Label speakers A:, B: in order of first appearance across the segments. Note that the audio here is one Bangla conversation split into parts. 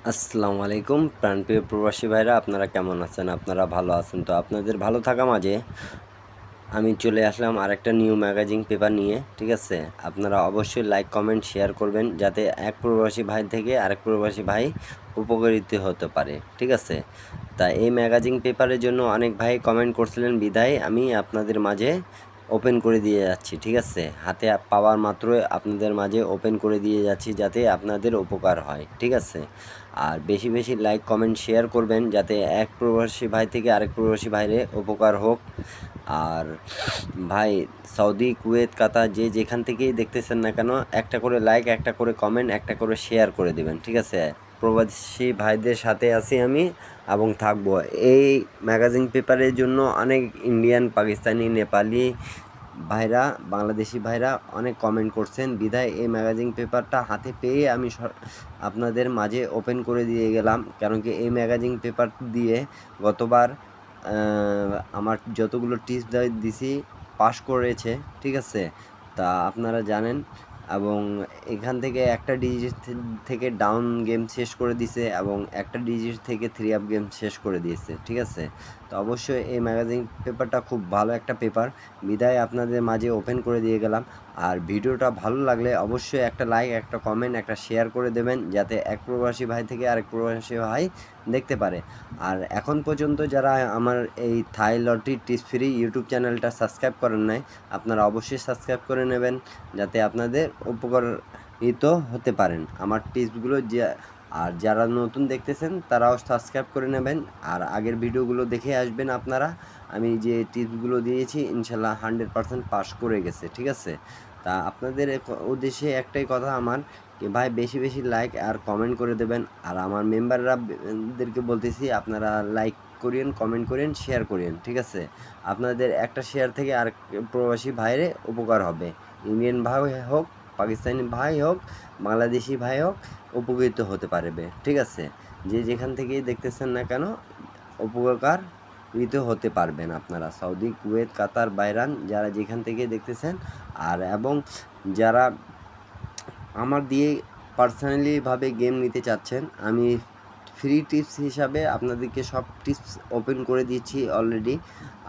A: আসসালামু আলাইকুম প্রাণপ্রিয় প্রবাসী ভাইরা, আপনারা কেমন আছেন? আপনারা ভালো আছেন তো? আপনাদের ভালো থাকা মাঝে আমি চলে আসলাম আরেকটা নিউ ম্যাগাজিন পেপার নিয়ে। ঠিক আছে, আপনারা অবশ্যই লাইক কমেন্ট শেয়ার করবেন যাতে এক প্রবাসী ভাই থেকে আরেক প্রবাসী ভাই উপকৃত হতে পারে। ঠিক আছে, তা এই ম্যাগাজিন পেপারের জন্য অনেক ভাই কমেন্ট করছিলেন, বিধায় আমি আপনাদের মাঝে ওপেন করে দিয়ে যাচ্ছি। ঠিক আছে, হাতে পাওয়ার মাত্রই আপনাদের মাঝে ওপেন করে দিয়ে যাচ্ছি যাতে আপনাদের উপকার হয়। ঠিক আছে, আর বেশি বেশি লাইক কমেন্ট শেয়ার করবেন যাতে এক প্রবাসী ভাই থেকে আরেক প্রবাসী ভাইরে উপকার হোক। আর ভাই, সৌদি, কুয়েত, কাতার যে যেখান থেকেই দেখতেছেন না কেন, একটা করে লাইক, একটা করে কমেন্ট, একটা করে শেয়ার করে দিবেন। ঠিক আছে, প্রবাসী ভাইদের সাথে আছি আমি এবং থাকবো। এই ম্যাগাজিন পেপারের জন্য অনেক ইন্ডিয়ান, পাকিস্তানি, নেপালি ভাইরা, বাংলাদেশি ভাইরা অনেক কমেন্ট করছেন, বিধায় এই ম্যাগাজিন পেপারটা হাতে পেয়ে আমি আপনাদের মাঝে ওপেন করে দিয়ে গেলাম। কারণ কি এই ম্যাগাজিন পেপার দিয়ে গতবার আমার যতগুলো টিপস দিছি পাস করেছে। ঠিক আছে, তা আপনারা জানেন। এবং এখান থেকে একটা ডিজিট থেকে ডাউন গেম শেষ করে দিছে এবং একটা ডিজিট থেকে 3 আপ গেম শেষ করে দিয়েছে। ঠিক আছে, তো অবশ্যই এই ম্যাগাজিন পেপারটা খুব ভালো একটা পেপার, বিদায় আপনাদের মাঝে ওপেন করে দিয়ে গেলাম। আর ভিডিওটা ভালো লাগলে অবশ্যই একটা লাইক, একটা কমেন্ট, একটা শেয়ার করে দেবেন যাতে এক প্রবাসী ভাই থেকে আরেক প্রবাসী ভাই দেখতে পারে। আর এখন পর্যন্ত যারা আমার এই থাই লটারি টিপস ফ্রি ইউটিউব চ্যানেলটা সাবস্ক্রাইব করেন নাই, আপনারা অবশ্যই সাবস্ক্রাইব করে নেবেন যাতে আপনাদের উপকারিত হতে পারেন আমার টিপসগুলো। আর যারা নতুন দেখতেছেন তারাও সাবস্ক্রাইব করে নেবেন আর আগের ভিডিওগুলো দেখে আসবেন আপনারা। আমি যে টিপসগুলো দিয়েছি ইনশাল্লাহ 100% পাস করে গেছে। ঠিক আছে, তা আপনাদের উদ্দেশ্যে একটাই কথা আমার, কি ভাই, বেশি বেশি লাইক আর কমেন্ট করে দেবেন। আর আমার মেম্বারদেরকে বলতেছি, আপনারা লাইক করিয়েন, কমেন্ট করেন, শেয়ার করিয়েন। ঠিক আছে, আপনাদের একটা শেয়ার থেকে আর প্রবাসী ভাইরে উপকার হবে। ইন্ডিয়ান ভাই হোক, পাকিস্তানি ভাই হোক, বাংলাদেশি ভাই হোক, উপকৃত হতে পারবে। ঠিক আছে, যে যেখান থেকেই দেখতেছেন না কেন উপকার হতে পারবেন আপনারা। সৌদি, কুয়েত, কাতার, বাইরান যারা যেখান থেকে দেখতেছেন, আর এবং যারা আমার দিয়ে পার্সোনালিভাবে গেম নিতে চাচ্ছেন, আমি ফ্রি টিপস হিসাবে আপনাদেরকে সব টিপস ওপেন করে দিয়েছি অলরেডি।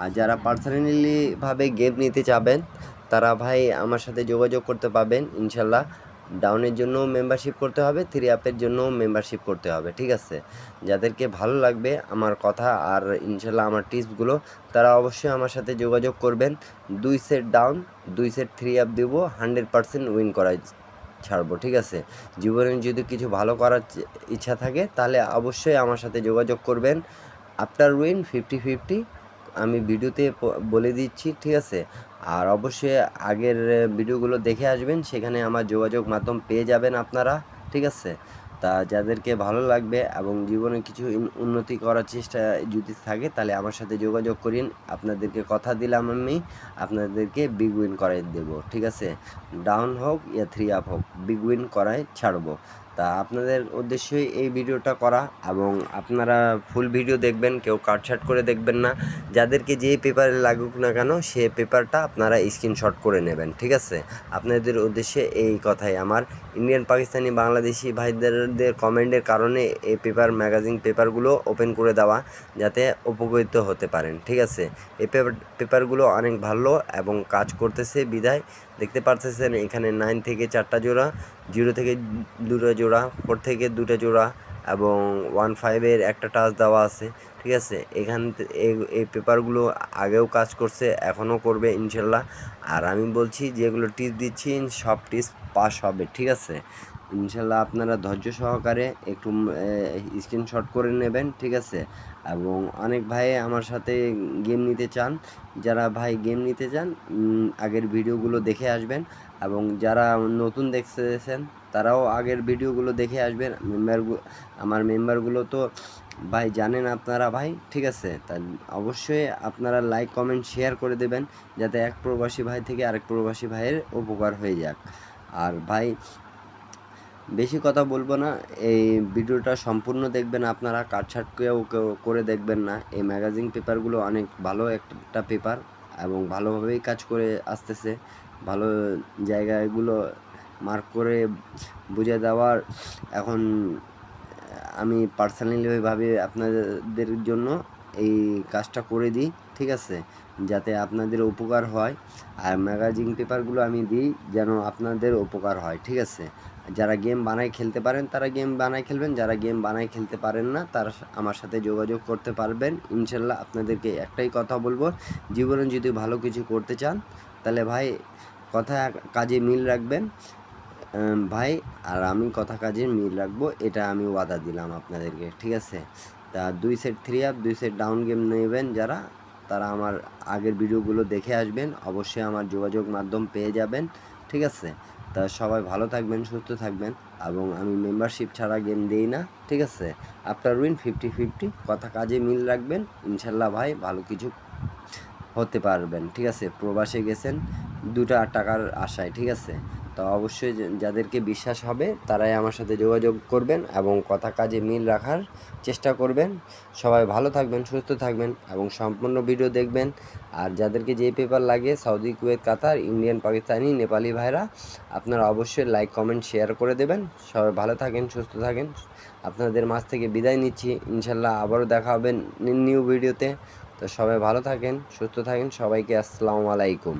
A: আর যারা পার্সোনালিভাবে গেম নিতে চাবেন তারা ভাই আমার সাথে যোগাযোগ করতে পারবেন ইনশাল্লাহ। ডাউনের জন্যও মেম্বারশিপ করতে হবে, 3 আপের জন্যও মেম্বারশিপ করতে হবে। ঠিক আছে, যাদেরকে ভালো লাগবে আমার কথা আর ইনশাল্লাহ আমার টিপসগুলো, তারা অবশ্যই আমার সাথে যোগাযোগ করবেন। 2 সেট ডাউন, 2 সেট 3 আপ দেবো, 100% উইন করাই ছাড়বো। ঠিক আছে, জীবনে যদি কিছু ভালো করার ইচ্ছা থাকে তাহলে অবশ্যই আমার সাথে যোগাযোগ করবেন। আফটার উইন 50-50 আমি ভিডিওতে বলে দিচ্ছি। ঠিক আছে, আর অবশ্যই আগের ভিডিওগুলো দেখে আসবেন, সেখানে আমার যোগাযোগ মাধ্যম পেয়ে যাবেন আপনারা। ঠিক আছে, তা যাদেরকে ভালো লাগবে এবং জীবনে কিছু উন্নতি করার চেষ্টা যদি থাকে তাহলে আমার সাথে যোগাযোগ করিন। আপনাদেরকে কথা দিলাম আমি আপনাদেরকে বিগ উইন করাই দেবো। ঠিক আছে, ডাউন হোক ইয়া 3 আপ হোক, বিগ উইন করাই ছাড়বো। তা আপনাদের উদ্দেশ্যই এই ভিডিওটা করা, এবং আপনারা ফুল ভিডিও দেখবেন, কেউ কাটছাট করে দেখবেন না। যাদেরকে যে পেপারে লাগুক না কেন সে পেপারটা আপনারা স্ক্রিনশট করে নেবেন। ঠিক আছে, আপনাদের উদ্দেশ্যে এই কথাই আমার। ইন্ডিয়ান, পাকিস্তানি, বাংলাদেশি ভাইদের কমেন্টের কারণে এই ম্যাগাজিন পেপারগুলো ওপেন করে দেওয়া যাতে উপকৃত হতে পারেন। ঠিক আছে, এই পেপারগুলো অনেক ভালো এবং কাজ করতেছে, বিদায় দেখতে পারতেছেন এখানে 9 থেকে 4টা জোড়া, 0 থেকে 2টা জোড়া, 4 থেকে 2টা জোড়া এবং 15-এর একটা টাচ দেওয়া আছে। ঠিক আছে, এই পেপারগুলো আগেও কাজ করছে, এখনও করবে ইনশাল্লাহ। আর আমি বলছি যেগুলো টিপস দিচ্ছি সব টিপস পাস হবে। ঠিক আছে, ইনশাল্লাহ আপনারা ধৈর্য সহকারে একটু স্ক্রিনশট করে নেবেন। ঠিক আছে, এবং অনেক ভাই আমার সাথে গেম নিতে চান, যারা ভাই গেম নিতে চান আগের ভিডিওগুলো দেখে আসবেন। এবং যারা নতুন দেখতেছেন তারাও আগের ভিডিওগুলো দেখে আসবেন। আমার মেম্বারগুলো তো ভাই জানেন আপনারা ভাই। ঠিক আছে, তা অবশ্যই আপনারা লাইক কমেন্ট শেয়ার করে দেবেন যাতে এক প্রবাসী ভাই থেকে আরেক প্রবাসী ভাইয়ের উপকার হয়ে যাক। আর ভাই, বেশি কথা বলবো না, এই ভিডিওটা সম্পূর্ণ দেখবেন আপনারা, কাটছাট কেউ করে দেখবেন না। এই ম্যাগাজিন পেপারগুলো অনেক ভালো একটা পেপার এবং ভালোভাবেই কাজ করে আসতেছে। ভালো জায়গাগুলো মার্ক করে বুঝে দেওয়ার এখন আমি পার্সোনালি ওইভাবে আপনাদের জন্য এই কাজটা করে দিই, ঠিক আছে, যাতে আপনাদের উপকার হয়। আর ম্যাগাজিন পেপারগুলো আমি দিই যেন আপনাদের উপকার হয়, ঠিক আছে। যারা গেম বানায় খেলতে পারেন তারা গেম বানায় খেলবেন, যারা গেম বানায় খেলতে পারেন না তারা আমার সাথে যোগাযোগ করতে পারবেন। ইনশাল্লাহ আপনাদেরকে একটাই কথা বলবো, জীবনে যদি ভালো কিছু করতে চান তাহলে ভাই কথা কাজে মিল রাখবেন ভাই। আর আমি কথা কাজে মিল রাখবো, এটা আমি ওয়াদা দিলাম আপনাদেরকে, ঠিক আছে। তা 2 set 3 up 2 set down game নেবেন যারা, তারা আমার আগের ভিডিওগুলো দেখে আসবেন, অবশ্যই আমার যোগাযোগ মাধ্যম পেয়ে যাবেন, ঠিক আছে। তা সবাই ভালো থাকবেন, সুস্থ থাকবেন, এবং আমি মেম্বারশিপ ছাড়া গেম দিই না, ঠিক আছে। আফটার উইন 50-50, কথা কাজে মিল রাখবেন, ইনশাল্লাহ ভাই ভালো কিছু হতে পারবেন, ঠিক আছে। প্রবাসে গেছেন 2টা টাকার আশায়, ঠিক আছে। তো অবশ্যই যাদেরকে বিশ্বাস হবে তারাই আমার সাথে যোগাযোগ করবেন এবং কথা কাজে মিল রাখার চেষ্টা করবেন। সবাই ভালো থাকবেন, সুস্থ থাকবেন এবং সম্পূর্ণ ভিডিও দেখবেন। আর যাদেরকে যে পেপার লাগে সৌদি, কুয়েত, কাতার, ইন্ডিয়ান, পাকিস্তানি, নেপালি ভাইরা, আপনারা অবশ্যই লাইক, কমেন্ট, শেয়ার করে দেবেন। সবাই ভালো থাকেন, সুস্থ থাকেন। আপনাদের মাঝ থেকে বিদায় নিচ্ছি, ইনশাল্লাহ আবারও দেখা হবে নিউ ভিডিওতে। তো সবাই ভালো থাকেন, সুস্থ থাকেন, সবাইকে আসসালামু আলাইকুম।